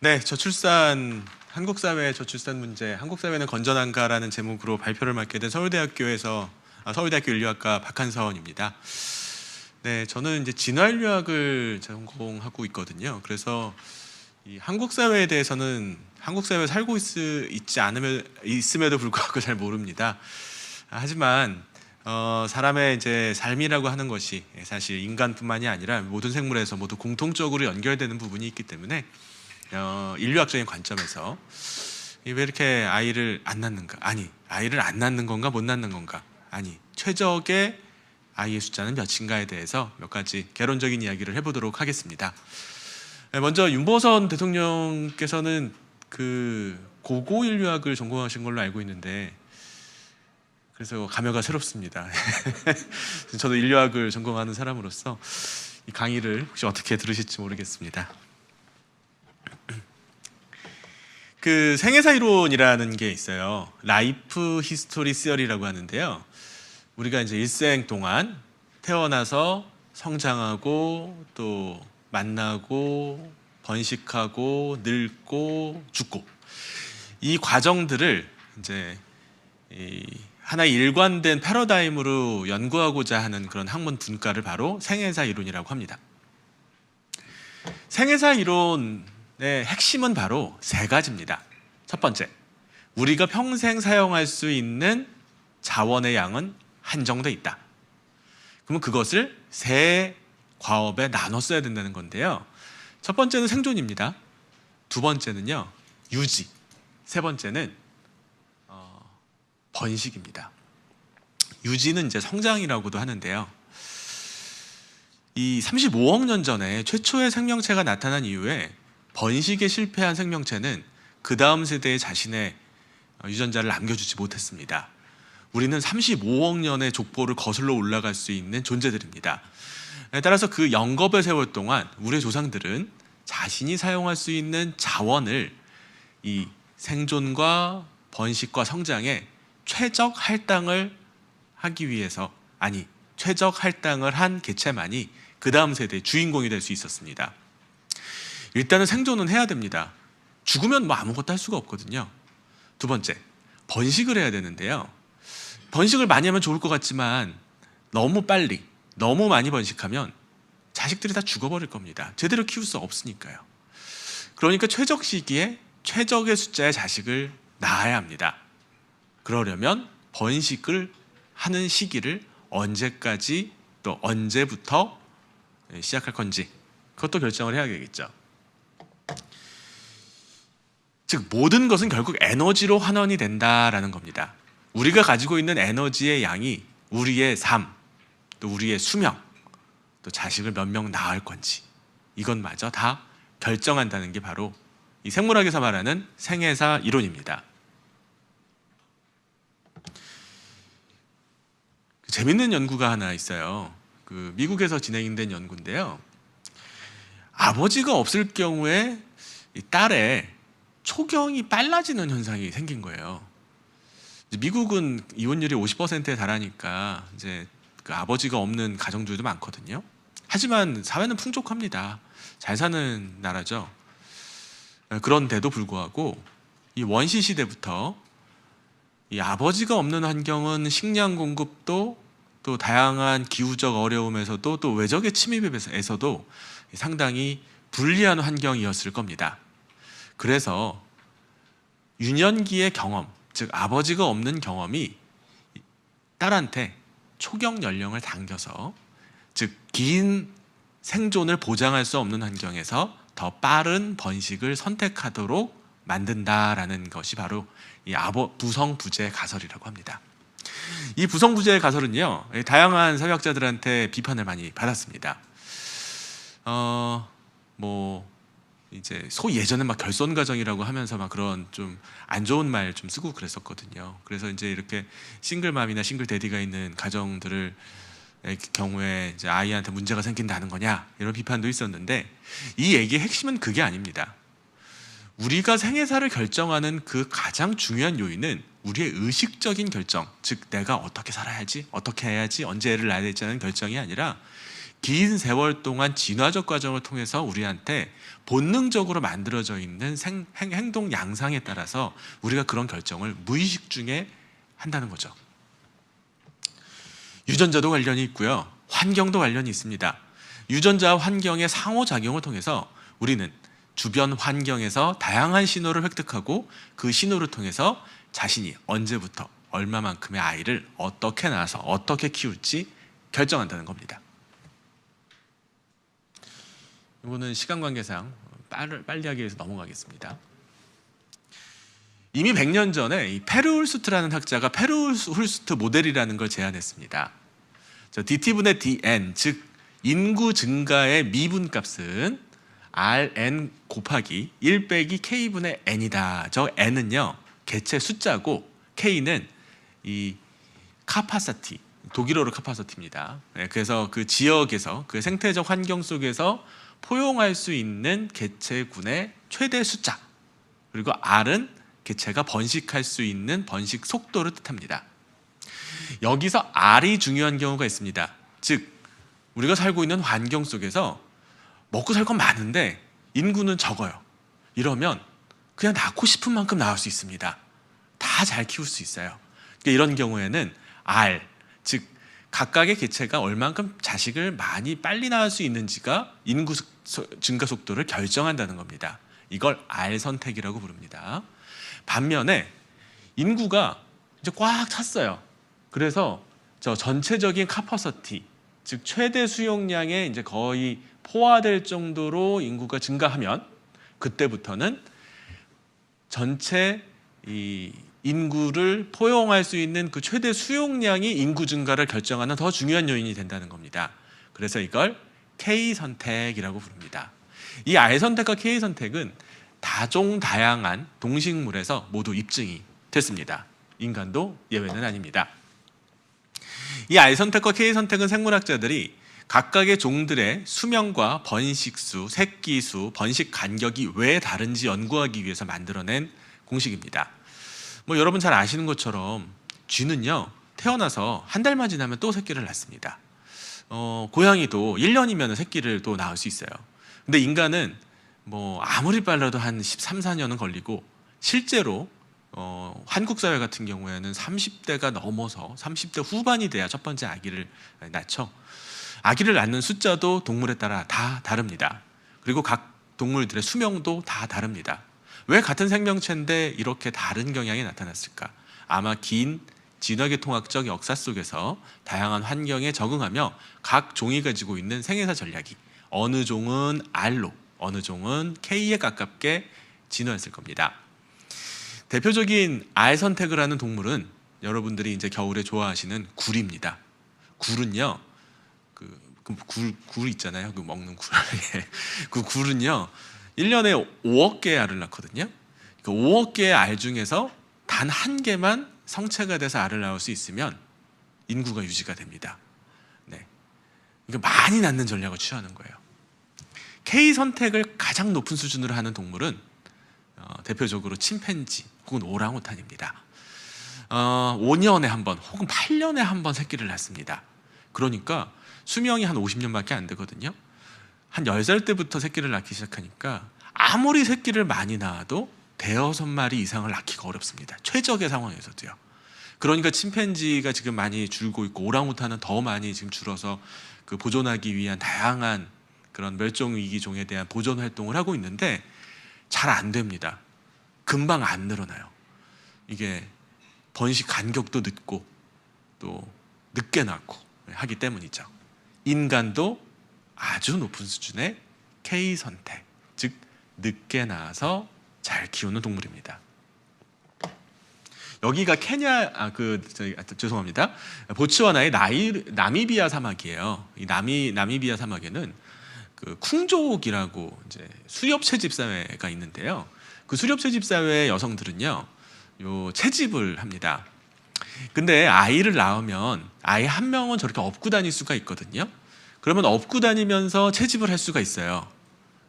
네, 한국 사회의 저출산 문제, 한국 사회는 건전한가라는 제목으로 발표를 맡게 된 서울대학교 인류학과 박한서원입니다. 네, 저는 이제 진화인류학을 전공하고 있거든요. 그래서 이 한국 사회에 대해서는 한국 사회에 살고 있음에도 불구하고 잘 모릅니다. 하지만 사람의 이제 삶이라고 하는 것이 사실 인간뿐만이 아니라 모든 생물에서 모두 공통적으로 연결되는 부분이 있기 때문에 인류학적인 관점에서 왜 이렇게 아이를 안 낳는가? 아니, 아이를 안 낳는 건가 못 낳는 건가? 아니, 최적의 아이의 숫자는 몇인가에 대해서 몇 가지 개론적인 이야기를 해보도록 하겠습니다. 먼저 윤보선 대통령께서는 그 고고 인류학을 전공하신 걸로 알고 있는데, 그래서 감회가 새롭습니다. 저도 인류학을 전공하는 사람으로서 이 강의를 혹시 어떻게 들으실지 모르겠습니다. 그 생애사 이론이라는 게 있어요. 라이프 히스토리 시어리라고 하는데요. 우리가 이제 일생 동안 태어나서 성장하고 또 만나고 번식하고 늙고 죽고 이 과정들을 이제 하나의 일관된 패러다임으로 연구하고자 하는 그런 학문 분과를 바로 생애사 이론이라고 합니다. 생애사 이론의 핵심은 바로 세 가지입니다. 첫 번째, 우리가 평생 사용할 수 있는 자원의 양은 한정돼 있다. 그러면 그것을 세 과업에 나눠 써야 된다는 건데요. 첫 번째는 생존입니다. 두 번째는요, 유지. 세 번째는 번식입니다. 유지는 이제 성장이라고도 하는데요. 이 35억 년 전에 최초의 생명체가 나타난 이후에 번식에 실패한 생명체는 그 다음 세대에 자신의 유전자를 남겨주지 못했습니다. 우리는 35억 년의 족보를 거슬러 올라갈 수 있는 존재들입니다. 따라서 그 영겁의 세월 동안 우리의 조상들은 자신이 사용할 수 있는 자원을 이 생존과 번식과 성장에 최적 할당을 하기 위해서, 아니, 최적 할당을 한 개체만이 그 다음 세대의 주인공이 될 수 있었습니다. 일단은 생존은 해야 됩니다. 죽으면 뭐 아무것도 할 수가 없거든요. 두 번째, 번식을 해야 되는데요. 번식을 많이 하면 좋을 것 같지만 너무 빨리, 너무 많이 번식하면 자식들이 다 죽어버릴 겁니다. 제대로 키울 수 없으니까요. 그러니까 최적 시기에 최적의 숫자의 자식을 낳아야 합니다. 그러려면 번식을 하는 시기를 언제까지 또 언제부터 시작할 건지 그것도 결정을 해야 되겠죠. 즉 모든 것은 결국 에너지로 환원이 된다라는 겁니다. 우리가 가지고 있는 에너지의 양이 우리의 삶, 또 우리의 수명, 또 자식을 몇 명 낳을 건지 이것마저 다 결정한다는 게 바로 이 생물학에서 말하는 생애사 이론입니다. 재밌는 연구가 하나 있어요. 그 미국에서 진행된 연구인데요. 아버지가 없을 경우에 이 딸의 초경이 빨라지는 현상이 생긴 거예요. 미국은 이혼율이 50%에 달하니까 이제 그 아버지가 없는 가정들도 많거든요. 하지만 사회는 풍족합니다. 잘 사는 나라죠. 그런데도 불구하고 이 원시 시대부터 이 아버지가 없는 환경은 식량 공급도 또 다양한 기후적 어려움에서도 또 외적의 침입에서도 상당히 불리한 환경이었을 겁니다. 그래서 유년기의 경험, 즉 아버지가 없는 경험이 딸한테 초경 연령을 당겨서, 즉 긴 생존을 보장할 수 없는 환경에서 더 빠른 번식을 선택하도록 만든다라는 것이 바로 이 부성부재 가설이라고 합니다. 이 부성부재 가설은요, 다양한 사회학자들한테 비판을 많이 받았습니다. 이제 소위 예전에 막 결손가정이라고 하면서 막 그런 좀 안 좋은 말 좀 쓰고 그랬었거든요. 그래서 이제 이렇게 싱글맘이나 싱글데디가 있는 가정들을 경우에 이제 아이한테 문제가 생긴다는 거냐 이런 비판도 있었는데, 이 얘기의 핵심은 그게 아닙니다. 우리가 생애사를 결정하는 그 가장 중요한 요인은 우리의 의식적인 결정, 즉 내가 어떻게 살아야지, 어떻게 해야지, 언제 애를 낳아야 되지 하는 결정이 아니라 긴 세월 동안 진화적 과정을 통해서 우리한테 본능적으로 만들어져 있는 행동 양상에 따라서 우리가 그런 결정을 무의식 중에 한다는 거죠. 유전자도 관련이 있고요. 환경도 관련이 있습니다. 유전자와 환경의 상호작용을 통해서 우리는 주변 환경에서 다양한 신호를 획득하고 그 신호를 통해서 자신이 언제부터 얼마만큼의 아이를 어떻게 낳아서 어떻게 키울지 결정한다는 겁니다. 이거는 시간 관계상 빨리 하기 위해서 넘어가겠습니다. 이미 100년 전에 이 페르홀스트라는 학자가 페르홀스트 모델이라는 걸 제안했습니다. dt분의 dn, 즉 인구 증가의 미분값은 rn 곱하기 1 빼기 k분의 n이다. 저 n은요 개체 숫자고 k는 이 카파시티, 독일어로 카파시티입니다. 그래서 그 지역에서 그 생태적 환경 속에서 포용할 수 있는 개체군의 최대 숫자, 그리고 r은 개체가 번식할 수 있는 번식 속도를 뜻합니다. 여기서 R이 중요한 경우가 있습니다. 즉 우리가 살고 있는 환경 속에서 먹고 살 건 많은데 인구는 적어요. 이러면 그냥 낳고 싶은 만큼 낳을 수 있습니다. 다 잘 키울 수 있어요. 그러니까 이런 경우에는 R, 즉 각각의 개체가 얼만큼 자식을 많이 빨리 낳을 수 있는지가 인구 증가 속도를 결정한다는 겁니다. 이걸 R 선택이라고 부릅니다. 반면에 인구가 이제 꽉 찼어요. 그래서 저 전체적인 카퍼시티, 즉 최대 수용량에 이제 거의 포화될 정도로 인구가 증가하면 그때부터는 전체 이 인구를 포용할 수 있는 그 최대 수용량이 인구 증가를 결정하는 더 중요한 요인이 된다는 겁니다. 그래서 이걸 K 선택이라고 부릅니다. 이 R 선택과 K 선택은 다종다양한 동식물에서 모두 입증이 됐습니다. 인간도 예외는 아닙니다. 이 R 선택과 K 선택은 생물학자들이 각각의 종들의 수명과 번식수, 새끼수, 번식 간격이 왜 다른지 연구하기 위해서 만들어낸 공식입니다. 여러분 잘 아시는 것처럼 쥐는요 태어나서 한 달만 지나면 또 새끼를 낳습니다. 고양이도 1년이면 새끼를 또 낳을 수 있어요. 근데 인간은 아무리 빨라도 한 13, 14년은 걸리고 실제로 한국 사회 같은 경우에는 30대가 넘어서 30대 후반이 돼야 첫 번째 아기를 낳죠. 아기를 낳는 숫자도 동물에 따라 다 다릅니다. 그리고 각 동물들의 수명도 다 다릅니다. 왜 같은 생명체인데 이렇게 다른 경향이 나타났을까? 아마 긴 진화계통학적 역사 속에서 다양한 환경에 적응하며 각 종이 가지고 있는 생애사 전략이 어느 종은 R로, 어느 종은 K에 가깝게 진화했을 겁니다. 대표적인 R 선택을 하는 동물은 여러분들이 이제 겨울에 좋아하시는 굴입니다. 굴은요, 굴 있잖아요. 그 먹는 굴. 그 굴은요, 1년에 5억 개의 알을 낳거든요. 그 5억 개의 알 중에서 단 한 개만 성체가 돼서 알을 낳을 수 있으면 인구가 유지가 됩니다. 네, 그러니까 많이 낳는 전략을 취하는 거예요. K 선택을 가장 높은 수준으로 하는 동물은 대표적으로 침팬지 혹은 오랑우탄입니다. 5년에 한 번 혹은 8년에 한 번 새끼를 낳습니다. 그러니까 수명이 한 50년밖에 안 되거든요. 한 10살 때부터 새끼를 낳기 시작하니까 아무리 새끼를 많이 낳아도 5-6마리 이상을 낳기가 어렵습니다. 최적의 상황에서도요. 그러니까 침팬지가 지금 많이 줄고 있고 오랑우탄은 더 많이 지금 줄어서 그 보존하기 위한 다양한 그런 멸종위기 종에 대한 보존 활동을 하고 있는데 잘 안 됩니다. 금방 안 늘어나요. 이게 번식 간격도 늦고 또 늦게 낳고 하기 때문이죠. 인간도 아주 높은 수준의 K 선택, 즉 늦게 낳아서 잘 키우는 동물입니다. 여기가 죄송합니다. 보츠와나의 나미비아 사막이에요. 이 나미비아 사막에는 그 쿵족이라고 이제 수렵 채집 사회가 있는데요. 그 수렵 채집 사회 여성들은요, 요 채집을 합니다. 근데 아이를 낳으면 아이 한 명은 저렇게 업고 다닐 수가 있거든요. 그러면 업고 다니면서 채집을 할 수가 있어요.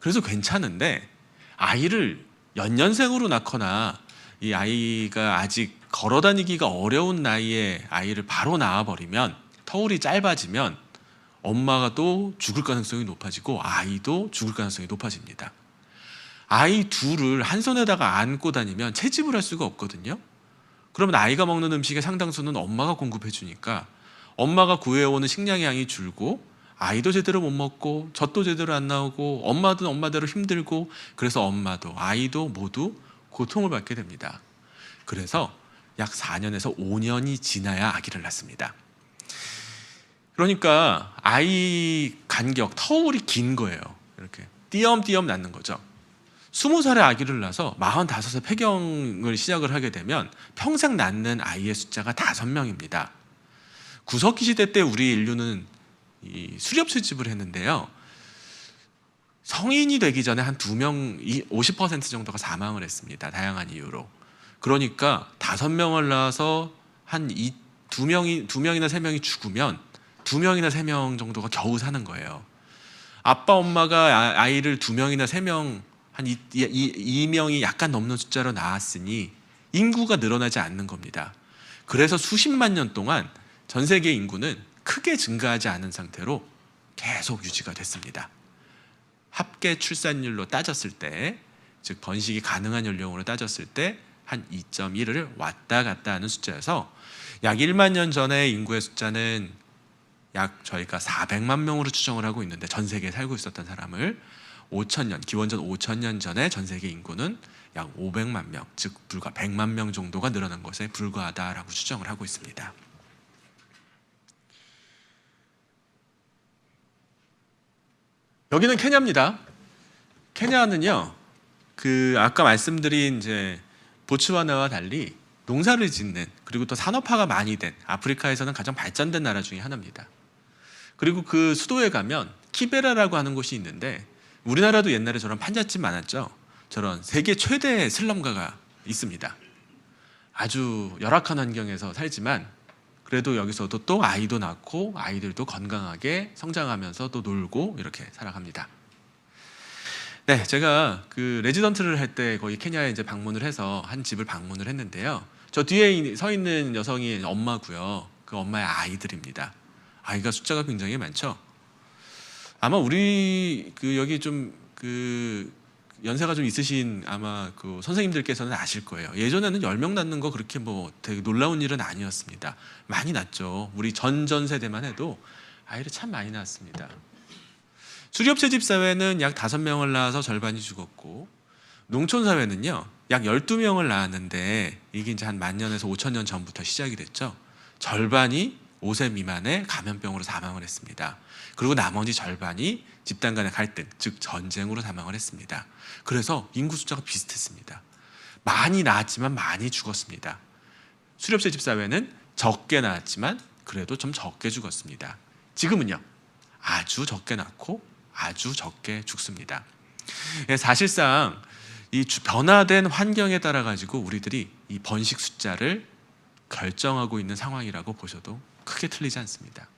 그래서 괜찮은데 아이를 연년생으로 낳거나 이 아이가 아직 걸어 다니기가 어려운 나이에 아이를 바로 낳아버리면 터울이 짧아지면 엄마가 또 죽을 가능성이 높아지고 아이도 죽을 가능성이 높아집니다. 아이 둘을 한 손에다가 안고 다니면 채집을 할 수가 없거든요. 그러면 아이가 먹는 음식의 상당수는 엄마가 공급해 주니까 엄마가 구해오는 식량의 양이 줄고 아이도 제대로 못 먹고 젖도 제대로 안 나오고 엄마도 엄마대로 힘들고 그래서 엄마도 아이도 모두 고통을 받게 됩니다. 그래서 약 4년에서 5년이 지나야 아기를 낳습니다. 그러니까 아이 간격, 터울이 긴 거예요. 이렇게 띄엄띄엄 낳는 거죠. 20살에 아기를 낳아서 45세 폐경을 시작을 하게 되면 평생 낳는 아이의 숫자가 5명입니다. 구석기 시대 때 우리 인류는 이 수렵 채집을 했는데요. 성인이 되기 전에 한 2명, 50% 정도가 사망을 했습니다. 다양한 이유로. 그러니까 5명을 낳아서 한 2명이나 3명이 죽으면 2명이나 3명 정도가 겨우 사는 거예요. 아빠 엄마가 아이를 2명이나 3명 한 2명이 약간 넘는 숫자로 낳았으니 인구가 늘어나지 않는 겁니다. 그래서 수십만 년 동안 전 세계 인구는 크게 증가하지 않은 상태로 계속 유지가 됐습니다. 합계 출산율로 따졌을 때, 즉 번식이 가능한 연령으로 따졌을 때 한 2.1을 왔다 갔다 하는 숫자여서 약 1만 년 전의 인구의 숫자는 약 저희가 400만 명으로 추정을 하고 있는데 전 세계에 살고 있었던 사람을 5,000년, 기원전 5,000년 전에 전 세계 인구는 약 500만 명, 즉 불과 100만 명 정도가 늘어난 것에 불과하다라고 추정을 하고 있습니다. 여기는 케냐입니다. 케냐는요, 아까 말씀드린 이제 보츠와나와 달리 농사를 짓는 그리고 또 산업화가 많이 된 아프리카에서는 가장 발전된 나라 중에 하나입니다. 그리고 그 수도에 가면 키베라라고 하는 곳이 있는데 우리나라도 옛날에 저런 판잣집 많았죠. 저런 세계 최대의 슬럼가가 있습니다. 아주 열악한 환경에서 살지만 그래도 여기서도 또 아이도 낳고 아이들도 건강하게 성장하면서 또 놀고 이렇게 살아갑니다. 네, 제가 그 레지던트를 할 때 거기 케냐에 이제 방문을 해서 한 집을 방문을 했는데요. 저 뒤에 서 있는 여성이 엄마고요. 그 엄마의 아이들입니다. 아이가 숫자가 굉장히 많죠. 아마 우리 여기 좀 연세가 좀 있으신 아마 그 선생님들께서는 아실 거예요. 예전에는 10명 낳는 거 그렇게 뭐 되게 놀라운 일은 아니었습니다. 많이 낳죠. 우리 전 세대만 해도 아이를 참 많이 낳았습니다. 수렵채집 사회는 약 5명을 낳아서 절반이 죽었고 농촌 사회는요 약 12명을 낳았는데 이게 이제 한 1000년에서 5000년 전부터 시작이 됐죠. 절반이 5세 미만의 감염병으로 사망을 했습니다. 그리고 나머지 절반이 집단 간의 갈등, 즉 전쟁으로 사망을 했습니다. 그래서 인구 숫자가 비슷했습니다. 많이 낳았지만 많이 죽었습니다. 수렵채집 사회는 적게 낳았지만 그래도 좀 적게 죽었습니다. 지금은요 아주 적게 낳고 아주 적게 죽습니다. 사실상 이 변화된 환경에 따라 가지고 우리들이 이 번식 숫자를 결정하고 있는 상황이라고 보셔도 크게 틀리지 않습니다.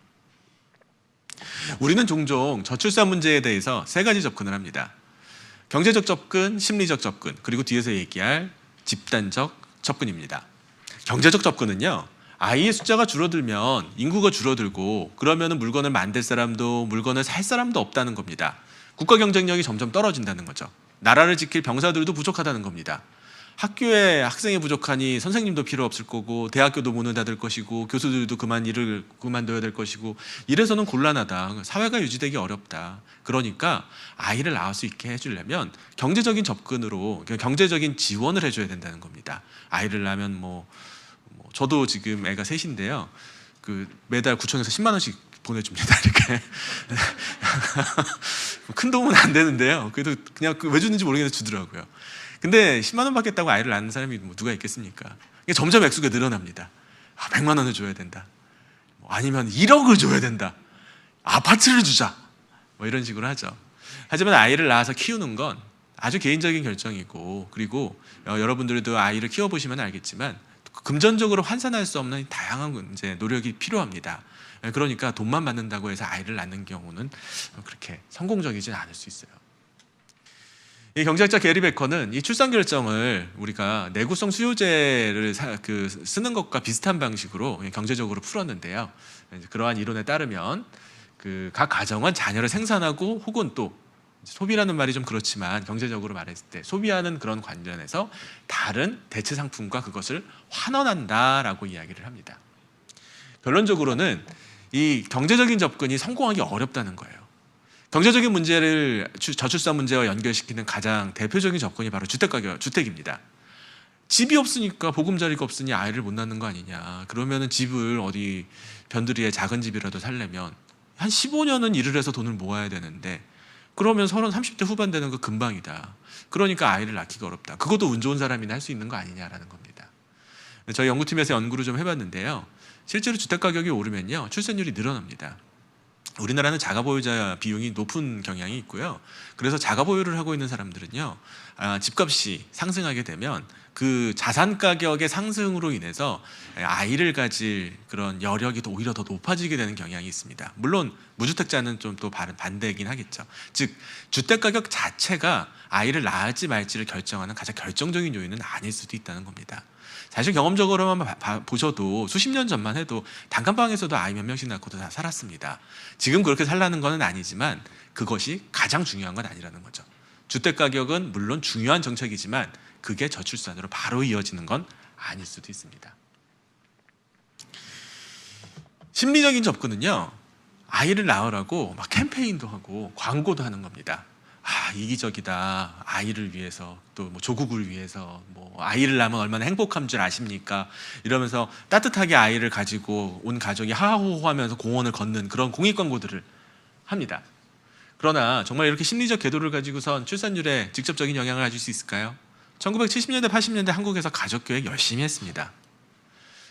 우리는 종종 저출산 문제에 대해서 3가지 접근을 합니다. 경제적 접근, 심리적 접근, 그리고 뒤에서 얘기할 집단적 접근입니다. 경제적 접근은요, 아이의 숫자가 줄어들면 인구가 줄어들고 그러면 물건을 만들 사람도 물건을 살 사람도 없다는 겁니다. 국가 경쟁력이 점점 떨어진다는 거죠. 나라를 지킬 병사들도 부족하다는 겁니다. 학교에 학생이 부족하니 선생님도 필요 없을 거고 대학교도 문을 닫을 것이고 교수들도 일을 그만둬야 될 것이고 이래서는 곤란하다. 사회가 유지되기 어렵다. 그러니까 아이를 낳을 수 있게 해주려면 경제적인 접근으로 경제적인 지원을 해줘야 된다는 겁니다. 아이를 낳으면 저도 지금 애가 셋인데요. 매달 구청에서 10만 원씩 보내줍니다. 이렇게 큰 도움은 안 되는데요. 그래도 그냥 왜 주는지 모르겠는데 주더라고요. 근데 10만 원 받겠다고 아이를 낳는 사람이 누가 있겠습니까? 점점 액수가 늘어납니다. 100만 원을 줘야 된다. 아니면 1억을 줘야 된다. 아파트를 주자. 이런 식으로 하죠. 하지만 아이를 낳아서 키우는 건 아주 개인적인 결정이고 그리고 여러분들도 아이를 키워보시면 알겠지만 금전적으로 환산할 수 없는 다양한 이제 노력이 필요합니다. 그러니까 돈만 받는다고 해서 아이를 낳는 경우는 그렇게 성공적이진 않을 수 있어요. 이 경제학자 게리 베커는 이 출산 결정을 우리가 내구성 수요제를 쓰는 것과 비슷한 방식으로 경제적으로 풀었는데요. 그러한 이론에 따르면 그 각 가정은 자녀를 생산하고 혹은 또 소비라는 말이 좀 그렇지만 경제적으로 말했을 때 소비하는 그런 관련에서 다른 대체 상품과 그것을 환원한다라고 이야기를 합니다. 결론적으로는 이 경제적인 접근이 성공하기 어렵다는 거예요. 경제적인 문제를 저출산 문제와 연결시키는 가장 대표적인 접근이 바로 주택입니다. 집이 없으니까 보금자리가 없으니 아이를 못 낳는 거 아니냐. 그러면은 집을 어디 변두리에 작은 집이라도 살려면 한 15년은 일을 해서 돈을 모아야 되는데 그러면 30대 후반 되는 거 금방이다. 그러니까 아이를 낳기가 어렵다. 그것도 운 좋은 사람이나 할 수 있는 거 아니냐라는 겁니다. 저희 연구팀에서 연구를 좀 해봤는데요. 실제로 주택 가격이 오르면요, 출산율이 늘어납니다. 우리나라는 자가보유자 비용이 높은 경향이 있고요. 그래서 자가보유를 하고 있는 사람들은요, 집값이 상승하게 되면 그 자산 가격의 상승으로 인해서 아이를 가질 그런 여력이 오히려 더 높아지게 되는 경향이 있습니다. 물론 무주택자는 좀 또 반대이긴 하겠죠. 즉 주택 가격 자체가 아이를 낳을지 말지를 결정하는 가장 결정적인 요인은 아닐 수도 있다는 겁니다. 사실 경험적으로만 보셔도 수십 년 전만 해도 단칸방에서도 아이 몇 명씩 낳고도 다 살았습니다. 지금 그렇게 살라는 건 아니지만 그것이 가장 중요한 건 아니라는 거죠. 주택 가격은 물론 중요한 정책이지만 그게 저출산으로 바로 이어지는 건 아닐 수도 있습니다. 심리적인 접근은요, 아이를 낳으라고 막 캠페인도 하고 광고도 하는 겁니다. 이기적이다. 아이를 위해서, 또 뭐 조국을 위해서, 뭐 아이를 낳으면 얼마나 행복한 줄 아십니까? 이러면서 따뜻하게 아이를 가지고 온 가족이 하하호호하면서 공원을 걷는 그런 공익 광고들을 합니다. 그러나 정말 이렇게 심리적 궤도를 가지고선 출산율에 직접적인 영향을 가질 수 있을까요? 1970년대, 80년대 한국에서 가족계획 열심히 했습니다.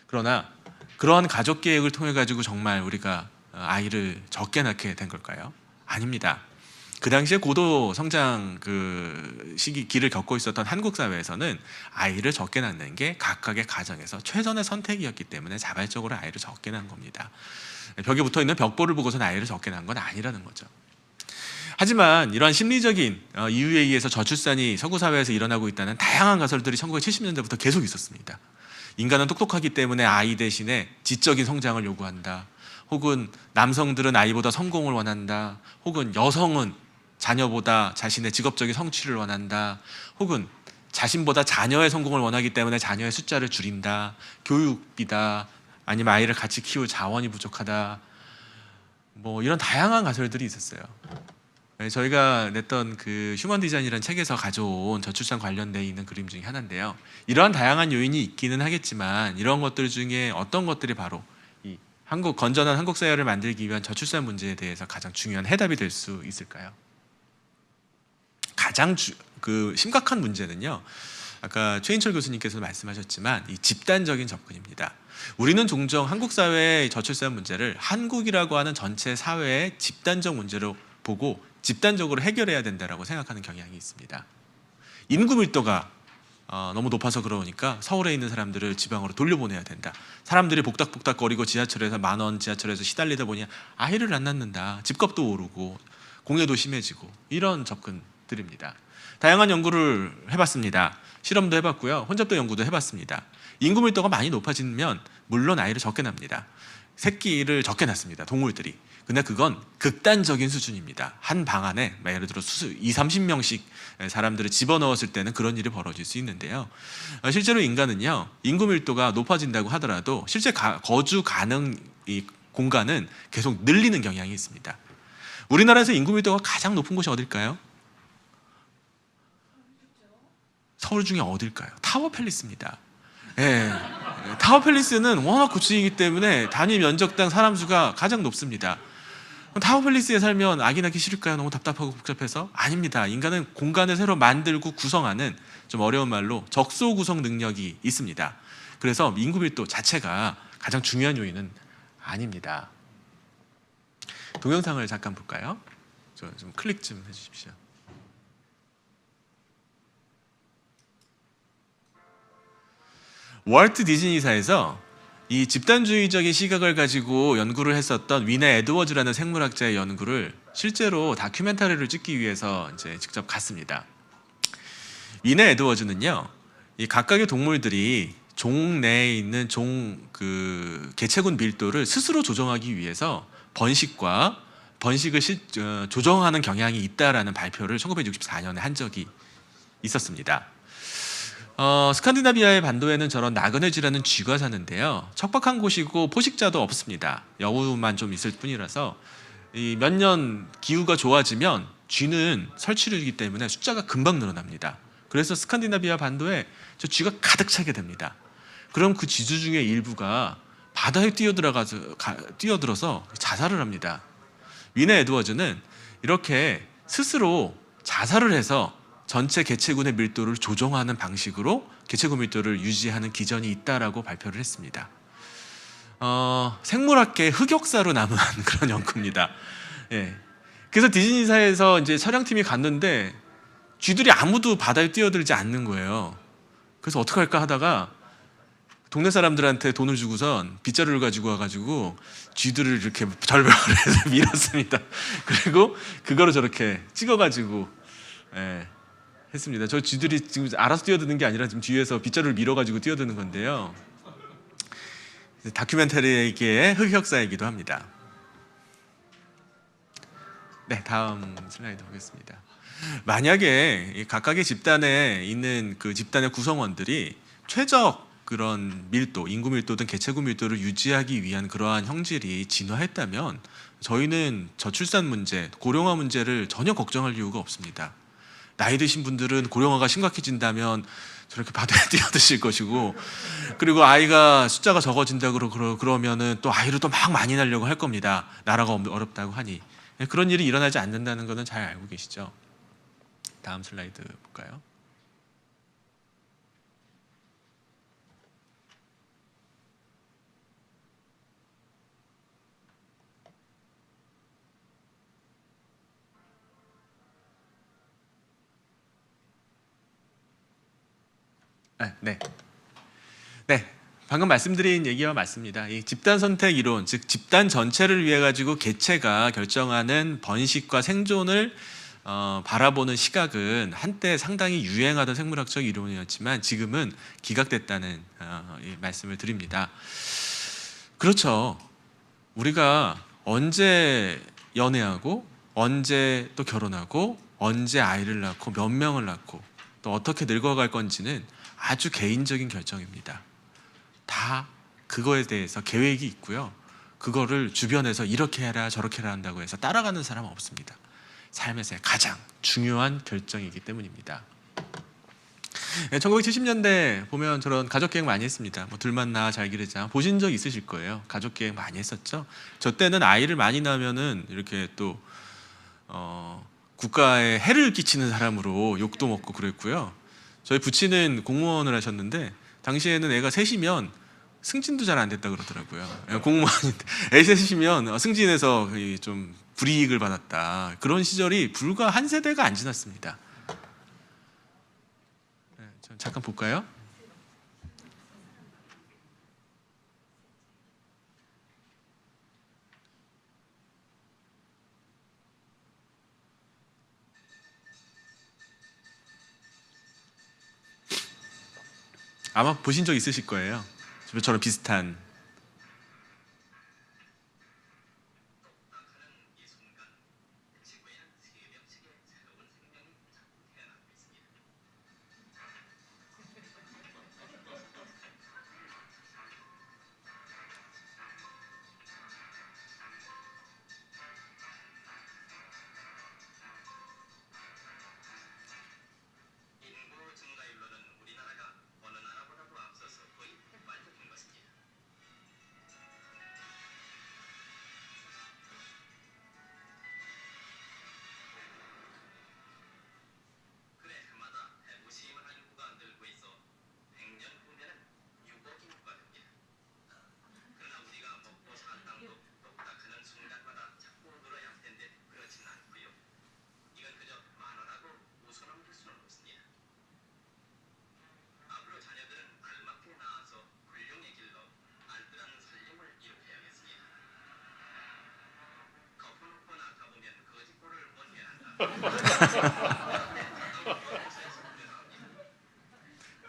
그러나 그러한 가족계획을 통해 가지고 정말 우리가 아이를 적게 낳게 된 걸까요? 아닙니다. 그 당시에 고도 성장 길을 겪고 있었던 한국 사회에서는 아이를 적게 낳는 게 각각의 가정에서 최선의 선택이었기 때문에 자발적으로 아이를 적게 낳은 겁니다. 벽에 붙어 있는 벽보를 보고서는 아이를 적게 낳은 건 아니라는 거죠. 하지만 이러한 심리적인 이유에 의해서 저출산이 서구 사회에서 일어나고 있다는 다양한 가설들이 1970년대부터 계속 있었습니다. 인간은 똑똑하기 때문에 아이 대신에 지적인 성장을 요구한다. 혹은 남성들은 아이보다 성공을 원한다. 혹은 여성은 자녀보다 자신의 직업적인 성취를 원한다. 혹은 자신보다 자녀의 성공을 원하기 때문에 자녀의 숫자를 줄인다. 교육비다. 아니면 아이를 같이 키울 자원이 부족하다. 뭐 이런 다양한 가설들이 있었어요. 저희가 냈던 그 휴먼 디자인이라는 책에서 가져온 저출산 관련돼 있는 그림 중에 하나인데요. 이러한 다양한 요인이 있기는 하겠지만 이런 것들 중에 어떤 것들이 바로 이 건전한 한국 사회를 만들기 위한 저출산 문제에 대해서 가장 중요한 해답이 될 수 있을까요? 가장 심각한 문제는요, 아까 최인철 교수님께서 말씀하셨지만 이 집단적인 접근입니다. 우리는 종종 한국 사회의 저출산 문제를 한국이라고 하는 전체 사회의 집단적 문제로 보고 집단적으로 해결해야 된다라고 생각하는 경향이 있습니다. 인구 밀도가 너무 높아서 그러니까 서울에 있는 사람들을 지방으로 돌려보내야 된다. 사람들이 복닥복닥거리고 지하철에서 10,000원 지하철에서 시달리다 보니 아이를 안 낳는다. 집값도 오르고 공해도 심해지고 이런 접근들입니다. 다양한 연구를 해봤습니다. 실험도 해봤고요. 혼잡도 연구도 해봤습니다. 인구 밀도가 많이 높아지면 물론 아이를 적게 낳습니다. 새끼를 적게 낳습니다. 동물들이. 근데 그건 극단적인 수준입니다. 한 방 안에 예를 들어 20-30명씩 사람들을 집어넣었을 때는 그런 일이 벌어질 수 있는데요. 실제로 인간은요, 인구 밀도가 높아진다고 하더라도 실제 거주 가능 이 공간은 계속 늘리는 경향이 있습니다. 우리나라에서 인구 밀도가 가장 높은 곳이 어딜까요? 서울 중에 어딜까요? 타워팰리스입니다. 예. 타워팰리스는 워낙 고층이기 때문에 단위 면적당 사람 수가 가장 높습니다. 타워팰리스에 살면 아기 낳기 싫을까요? 너무 답답하고 복잡해서? 아닙니다. 인간은 공간을 새로 만들고 구성하는, 좀 어려운 말로 적소 구성 능력이 있습니다. 그래서 인구 밀도 자체가 가장 중요한 요인은 아닙니다. 동영상을 잠깐 볼까요? 좀 클릭 좀 해주십시오. 월트 디즈니사에서 이 집단주의적인 시각을 가지고 연구를 했었던 위네 에드워즈라는 생물학자의 연구를 실제로 다큐멘터리를 찍기 위해서 이제 직접 갔습니다. 위네 에드워즈는요, 이 각각의 동물들이 종 내에 있는 개체군 밀도를 스스로 조정하기 위해서 번식과 번식을 조정하는 경향이 있다라는 발표를 1964년에 한 적이 있었습니다. 스칸디나비아의 반도에는 저런 나그네쥐라는 쥐가 사는데요. 척박한 곳이고 포식자도 없습니다. 여우만 좀 있을 뿐이라서 몇 년 기후가 좋아지면 쥐는 설치류이기 때문에 숫자가 금방 늘어납니다. 그래서 스칸디나비아 반도에 저 쥐가 가득 차게 됩니다. 그럼 그 쥐들 중에 일부가 바다에 뛰어들어서 자살을 합니다. 위네 에드워즈는 이렇게 스스로 자살을 해서 전체 개체군의 밀도를 조정하는 방식으로 개체군 밀도를 유지하는 기전이 있다라고 발표를 했습니다. 생물학계 흑역사로 남은 그런 연구입니다. 예. 그래서 디즈니사에서 이제 촬영팀이 갔는데 쥐들이 아무도 바다에 뛰어들지 않는 거예요. 그래서 어떡할까 하다가 동네 사람들한테 돈을 주고선 빗자루를 가지고 와가지고 쥐들을 이렇게 절벽을 해서 밀었습니다. 그리고 그거를 저렇게 찍어가지고 했습니다. 저 쥐들이 지금 알아서 뛰어드는 게 아니라 지금 뒤에서 빗자루를 밀어가지고 뛰어드는 건데요. 다큐멘터리계의 흑역사이기도 합니다. 네, 다음 슬라이드 보겠습니다. 만약에 각각의 집단에 있는 그 집단의 구성원들이 최적 그런 밀도, 인구 밀도 등 개체군 밀도를 유지하기 위한 그러한 형질이 진화했다면 저희는 저출산 문제, 고령화 문제를 전혀 걱정할 이유가 없습니다. 나이 드신 분들은 고령화가 심각해진다면 저렇게 바다에 뛰어드실 것이고, 그리고 아이가 숫자가 적어진다 그러면은 또 아이를 또 막 많이 낳으려고 할 겁니다. 나라가 어렵다고 하니. 그런 일이 일어나지 않는다는 것은 잘 알고 계시죠? 다음 슬라이드 볼까요? 네. 네. 방금 말씀드린 얘기와 맞습니다. 이 집단 선택 이론, 즉 집단 전체를 위해 가지고 개체가 결정하는 번식과 생존을 바라보는 시각은 한때 상당히 유행하던 생물학적 이론이었지만 지금은 기각됐다는 말씀을 드립니다. 그렇죠. 우리가 언제 연애하고 언제 또 결혼하고 언제 아이를 낳고 몇 명을 낳고 또 어떻게 늙어갈 건지는 아주 개인적인 결정입니다. 다 그거에 대해서 계획이 있고요. 그거를 주변에서 이렇게 해라 저렇게 해라 한다고 해서 따라가는 사람은 없습니다. 삶에서의 가장 중요한 결정이기 때문입니다. 1970년대 보면 저런 가족계획 많이 했습니다. 뭐 둘만 낳아 잘 기르자 보신 적 있으실 거예요. 가족계획 많이 했었죠. 저 때는 아이를 많이 낳으면은 이렇게 또 국가에 해를 끼치는 사람으로 욕도 먹고 그랬고요. 저희 부친은 공무원을 하셨는데 당시에는 애가 셋이면 승진도 잘 안 됐다 그러더라고요. 공무원인데 애 셋이면 승진해서 좀 불이익을 받았다. 그런 시절이 불과 한 세대가 안 지났습니다. 잠깐 볼까요? 아마 보신 적 있으실 거예요. 저런 비슷한.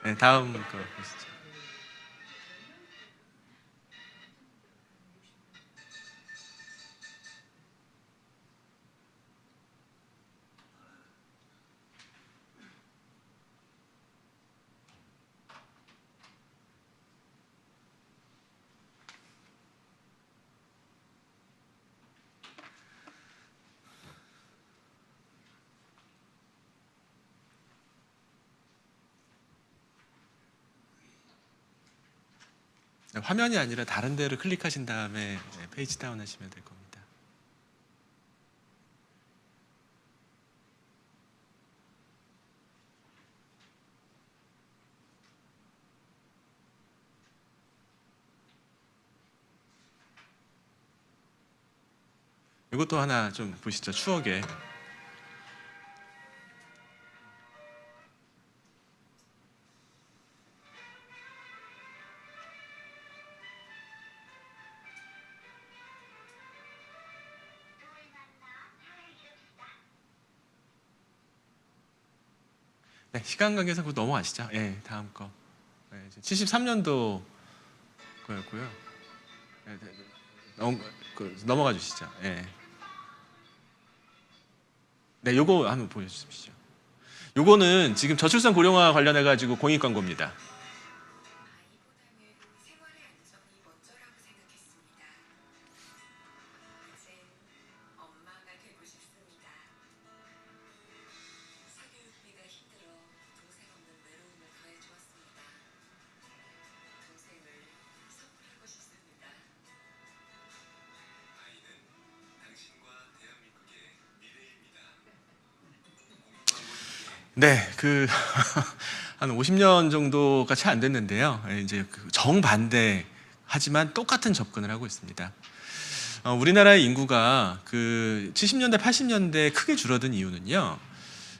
네, 다음 거 보시죠. 화면이 아니라 다른 데를 클릭하신 다음에 페이지 다운 하시면 될 겁니다. 이것도 하나 좀 보시죠. 추억의. 네, 시간 관계상 그거 넘어가시죠. 예, 다음 거. 네, 73년도 거였고요. 네, 넘어가 주시죠. 예. 네, 요거 한번 보여주십시오. 요거는 지금 저출산 고령화 관련해 가지고 공익 광고입니다. 네, 한 50년 정도가 채 안 됐는데요. 이제 정반대 하지만 똑같은 접근을 하고 있습니다. 우리나라의 인구가 70년대, 80년대 크게 줄어든 이유는요.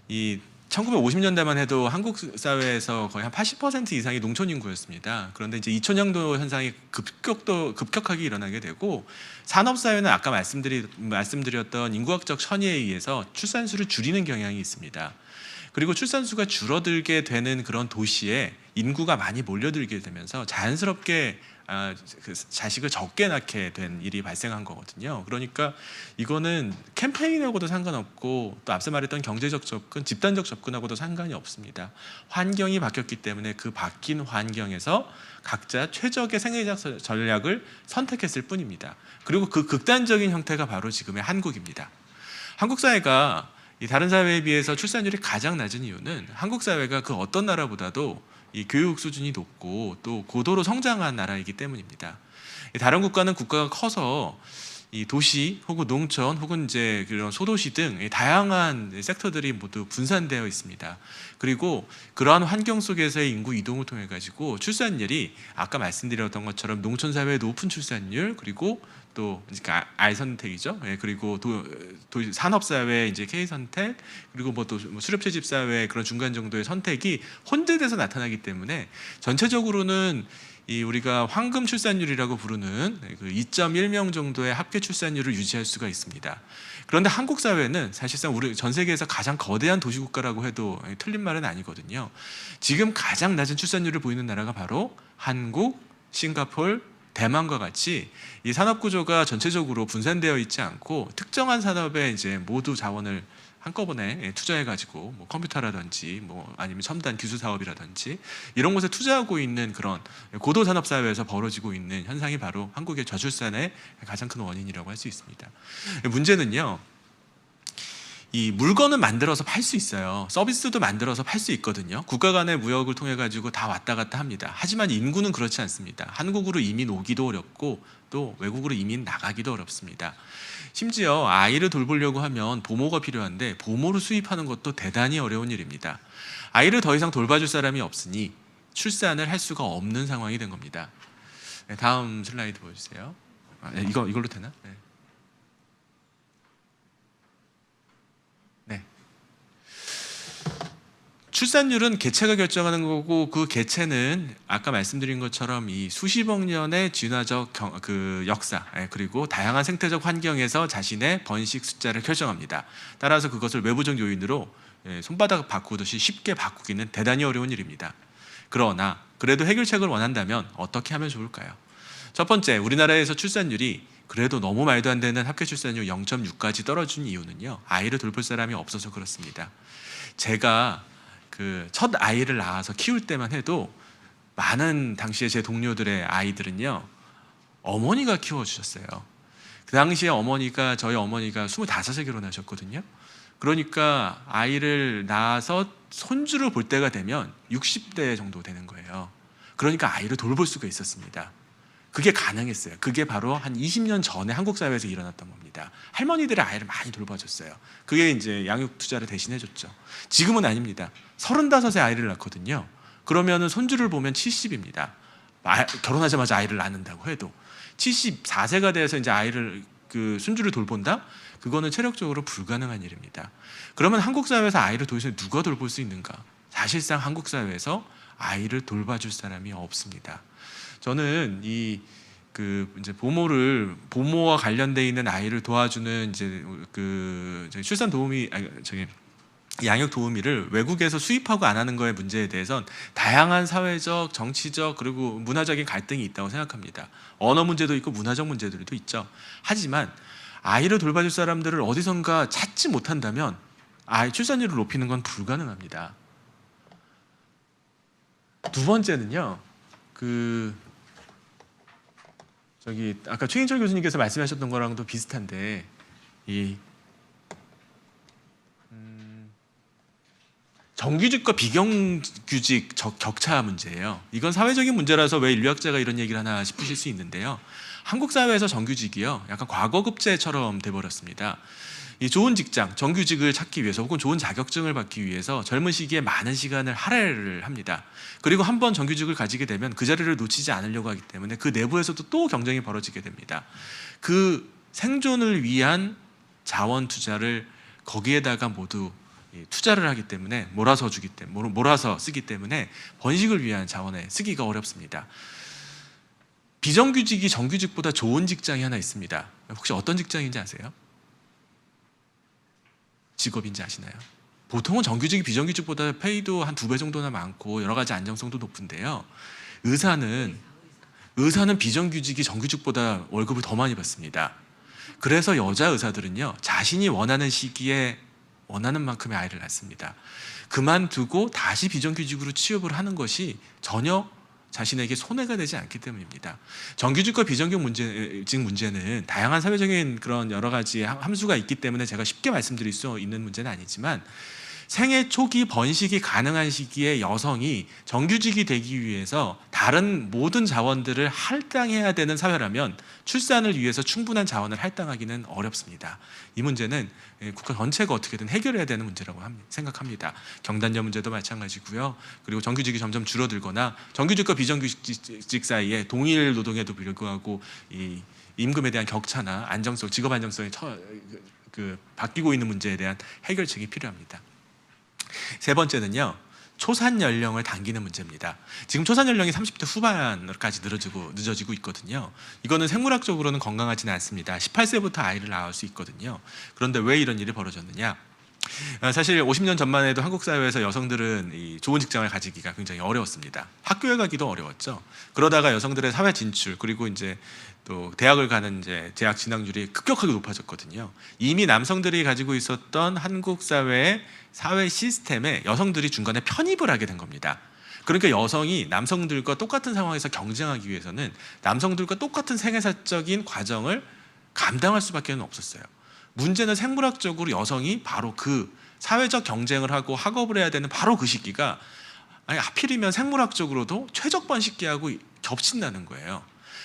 이 1950년대만 해도 한국 사회에서 거의 한 80% 이상이 농촌 인구였습니다. 그런데 이제 2000년도 현상이 급격하게 일어나게 되고 산업 사회는 아까 말씀드렸던 인구학적 선의에 의해서 출산수를 줄이는 경향이 있습니다. 그리고 출산수가 줄어들게 되는 그런 도시에 인구가 많이 몰려들게 되면서 자연스럽게 자식을 적게 낳게 된 일이 발생한 거거든요. 그러니까 이거는 캠페인하고도 상관없고 또 앞서 말했던 경제적 접근, 집단적 접근하고도 상관이 없습니다. 환경이 바뀌었기 때문에 그 바뀐 환경에서 각자 최적의 생애적 전략을 선택했을 뿐입니다. 그리고 그 극단적인 형태가 바로 지금의 한국입니다. 한국 사회가 이 다른 사회에 비해서 출산율이 가장 낮은 이유는 한국 사회가 그 어떤 나라보다도 이 교육 수준이 높고 또 고도로 성장한 나라이기 때문입니다. 다른 국가는 국가가 커서 이 도시 혹은 농촌 혹은 이제 그런 소도시 등 다양한 섹터들이 모두 분산되어 있습니다. 그리고 그러한 환경 속에서의 인구 이동을 통해 가지고 출산율이 아까 말씀드렸던 것처럼 농촌 사회의 높은 출산율 그리고 또 그러니까 I 선택이죠. 예, 그리고 산업 사회 이제 K 선택 그리고 뭐 또 수렵채집 사회 그런 중간 정도의 선택이 혼재돼서 나타나기 때문에 전체적으로는 이 우리가 황금 출산율이라고 부르는 그 2.1명 정도의 합계 출산율을 유지할 수가 있습니다. 그런데 한국 사회는 사실상 우리 전 세계에서 가장 거대한 도시국가라고 해도 틀린 말은 아니거든요. 지금 가장 낮은 출산율을 보이는 나라가 바로 한국, 싱가포르, 대만과 같이 이 산업 구조가 전체적으로 분산되어 있지 않고 특정한 산업에 이제 모두 자원을 한꺼번에 투자해가지고 뭐 컴퓨터라든지 뭐 아니면 첨단 기술 사업이라든지 이런 곳에 투자하고 있는 그런 고도 산업 사회에서 벌어지고 있는 현상이 바로 한국의 저출산의 가장 큰 원인이라고 할 수 있습니다. 문제는요. 이 물건은 만들어서 팔 수 있어요. 서비스도 만들어서 팔 수 있거든요. 국가 간의 무역을 통해 가지고 다 왔다 갔다 합니다. 하지만 인구는 그렇지 않습니다. 한국으로 이민 오기도 어렵고 또 외국으로 이민 나가기도 어렵습니다. 심지어 아이를 돌보려고 하면 보모가 필요한데 보모를 수입하는 것도 대단히 어려운 일입니다. 아이를 더 이상 돌봐줄 사람이 없으니 출산을 할 수가 없는 상황이 된 겁니다. 네, 다음 슬라이드 보여주세요. 이걸로 되나? 네. 출산율은 개체가 결정하는 거고 그 개체는 아까 말씀드린 것처럼 이 수십억 년의 진화적 역사 그리고 다양한 생태적 환경에서 자신의 번식 숫자를 결정합니다. 따라서 그것을 외부적 요인으로 손바닥 바꾸듯이 쉽게 바꾸기는 대단히 어려운 일입니다. 그러나 그래도 해결책을 원한다면 어떻게 하면 좋을까요? 첫 번째, 우리나라에서 출산율이 그래도 너무 말도 안 되는 합계 출산율 0.6까지 떨어진 이유는요. 아이를 돌볼 사람이 없어서 그렇습니다. 제가 첫 아이를 낳아서 키울 때만 해도 많은 당시에 제 동료들의 아이들은요 어머니가 키워주셨어요. 그 당시에 저희 어머니가 25에 결혼하셨거든요. 그러니까 아이를 낳아서 손주를 볼 때가 되면 60대 정도 되는 거예요. 그러니까 아이를 돌볼 수가 있었습니다. 그게 가능했어요. 그게 바로 한 20년 전에 한국 사회에서 일어났던 겁니다. 할머니들이 아이를 많이 돌봐줬어요. 그게 이제 양육 투자를 대신해줬죠. 지금은 아닙니다. 35에 아이를 낳거든요. 그러면은 손주를 보면 70입니다. 결혼하자마자 아이를 낳는다고 해도 74세가 돼서 이제 아이를 손주를 돌본다? 그거는 체력적으로 불가능한 일입니다. 그러면 한국 사회에서 아이를 도대체 누가 돌볼 수 있는가? 사실상 한국 사회에서 아이를 돌봐줄 사람이 없습니다. 저는 이제 부모와 관련돼 있는 아이를 도와주는 이제 출산 도우미 양육 도우미를 외국에서 수입하고 안 하는 거의 문제에 대해선 다양한 사회적, 정치적 그리고 문화적인 갈등이 있다고 생각합니다. 언어 문제도 있고 문화적 문제들도 있죠. 하지만 아이를 돌봐줄 사람들을 어디선가 찾지 못한다면 아이 출산율을 높이는 건 불가능합니다. 두 번째는요. 아까 최인철 교수님께서 말씀하셨던 거랑도 비슷한데 정규직과 비정규직 격차 문제예요. 이건 사회적인 문제라서 왜 인류학자가 이런 얘기를 하나 싶으실 수 있는데요. 한국 사회에서 정규직이요, 약간 과거급제처럼 돼버렸습니다. 이 좋은 직장, 정규직을 찾기 위해서 혹은 좋은 자격증을 받기 위해서 젊은 시기에 많은 시간을 할애를 합니다. 그리고 한번 정규직을 가지게 되면 그 자리를 놓치지 않으려고 하기 때문에 그 내부에서도 또 경쟁이 벌어지게 됩니다. 그 생존을 위한 자원 투자를 거기에다가 모두 투자를 하기 때문에 몰아서 쓰기 때문에 번식을 위한 자원에 쓰기가 어렵습니다. 비정규직이 정규직보다 좋은 직장이 하나 있습니다. 혹시 어떤 직장인지 아세요? 직업인지 아시나요? 보통은 정규직이 비정규직보다 페이도 한 2배 정도나 많고 여러 가지 안정성도 높은데요. 의사는 비정규직이 정규직보다 월급을 더 많이 받습니다. 그래서 여자 의사들은요, 자신이 원하는 시기에 원하는 만큼의 아이를 낳습니다. 그만두고 다시 비정규직으로 취업을 하는 것이 전혀 자신에게 손해가 되지 않기 때문입니다. 정규직과 비정규직 문제는 다양한 사회적인 그런 여러 가지 함수가 있기 때문에 제가 쉽게 말씀드릴 수 있는 문제는 아니지만, 생애 초기 번식이 가능한 시기에 여성이 정규직이 되기 위해서 다른 모든 자원들을 할당해야 되는 사회라면 출산을 위해서 충분한 자원을 할당하기는 어렵습니다. 이 문제는 국가 전체가 어떻게든 해결해야 되는 문제라고 생각합니다. 경단녀 문제도 마찬가지고요. 그리고 정규직이 점점 줄어들거나 정규직과 비정규직 사이에 동일 노동에도 불구하고 이 임금에 대한 격차나 안정성, 직업 안정성이 바뀌고 있는 문제에 대한 해결책이 필요합니다. 세 번째는요, 초산 연령을 당기는 문제입니다. 지금 초산 연령이 30대 후반까지 늦어지고 있거든요. 이거는 생물학적으로는 건강하지는 않습니다. 18세부터 아이를 낳을 수 있거든요. 그런데 왜 이런 일이 벌어졌느냐? 사실 50년 전만 해도 한국 사회에서 여성들은 좋은 직장을 가지기가 굉장히 어려웠습니다. 학교에 가기도 어려웠죠. 그러다가 여성들의 사회 진출, 그리고 이제 또 대학을 가는 대학 진학률이 급격하게 높아졌거든요. 이미 남성들이 가지고 있었던 한국 사회의 사회 시스템에 여성들이 중간에 편입을 하게 된 겁니다. 그러니까 여성이 남성들과 똑같은 상황에서 경쟁하기 위해서는 남성들과 똑같은 생애사적인 과정을 감당할 수밖에 없었어요. 문제는 생물학적으로 여성이 바로 그 사회적 경쟁을 하고 학업을 해야 되는 바로 그 시기가 하필이면 생물학적으로도 최적 번식기하고 겹친다는 거예요.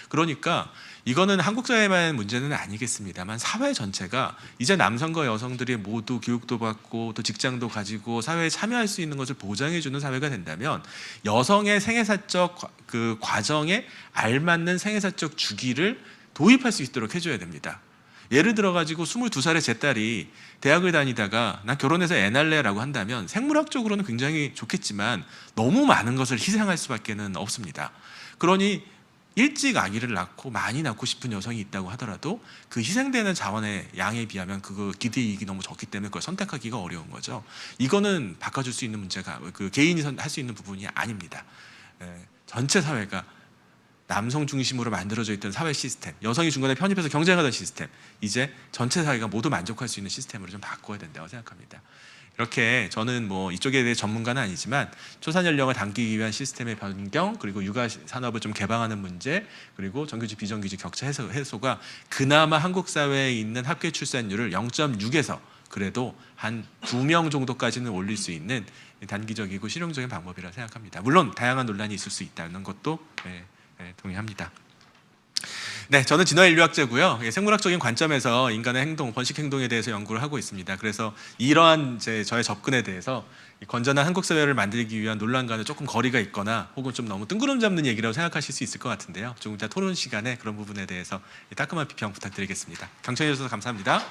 그러니까 이거는 한국 사회만의 문제는 아니겠습니다만 사회 전체가 이제 남성과 여성들이 모두 교육도 받고 또 직장도 가지고 사회에 참여할 수 있는 것을 보장해주는 사회가 된다면 여성의 생애사적 그 과정에 알맞는 생애사적 주기를 도입할 수 있도록 해줘야 됩니다. 예를 들어 가지고 22살의 제 딸이 대학을 다니다가 나 결혼해서 애 낳을래라고 한다면 생물학적으로는 굉장히 좋겠지만 너무 많은 것을 희생할 수밖에는 없습니다. 그러니 일찍 아기를 낳고 많이 낳고 싶은 여성이 있다고 하더라도 그 희생되는 자원의 양에 비하면 그 기대이익이 너무 적기 때문에 그걸 선택하기가 어려운 거죠. 이거는 바꿔줄 수 있는 문제가 개인이 할 수 있는 부분이 아닙니다. 전체 사회가 남성 중심으로 만들어져 있던 사회 시스템, 여성이 중간에 편입해서 경쟁하던 시스템, 이제 전체 사회가 모두 만족할 수 있는 시스템으로 좀 바꿔야 된다고 생각합니다. 이렇게 저는 이쪽에 대해 전문가는 아니지만 초산 연령을 당기기 위한 시스템의 변경, 그리고 육아 산업을 좀 개방하는 문제, 그리고 정규직 비정규직 격차 해소가 그나마 한국 사회에 있는 합계 출산율을 0.6에서 그래도 한 2명 정도까지는 올릴 수 있는 단기적이고 실용적인 방법이라고 생각합니다. 물론 다양한 논란이 있을 수 있다는 것도 동의합니다. 네, 저는 진화인류학자고요. 생물학적인 관점에서 인간의 행동, 번식 행동에 대해서 연구를 하고 있습니다. 그래서 이러한 저의 접근에 대해서 이 건전한 한국 사회를 만들기 위한 논란과는 조금 거리가 있거나 혹은 좀 너무 뜬구름 잡는 얘기라고 생각하실 수 있을 것 같은데요. 조금 이따 토론 시간에 그런 부분에 대해서 따끔한 비평 부탁드리겠습니다. 경청해 주셔서 감사합니다.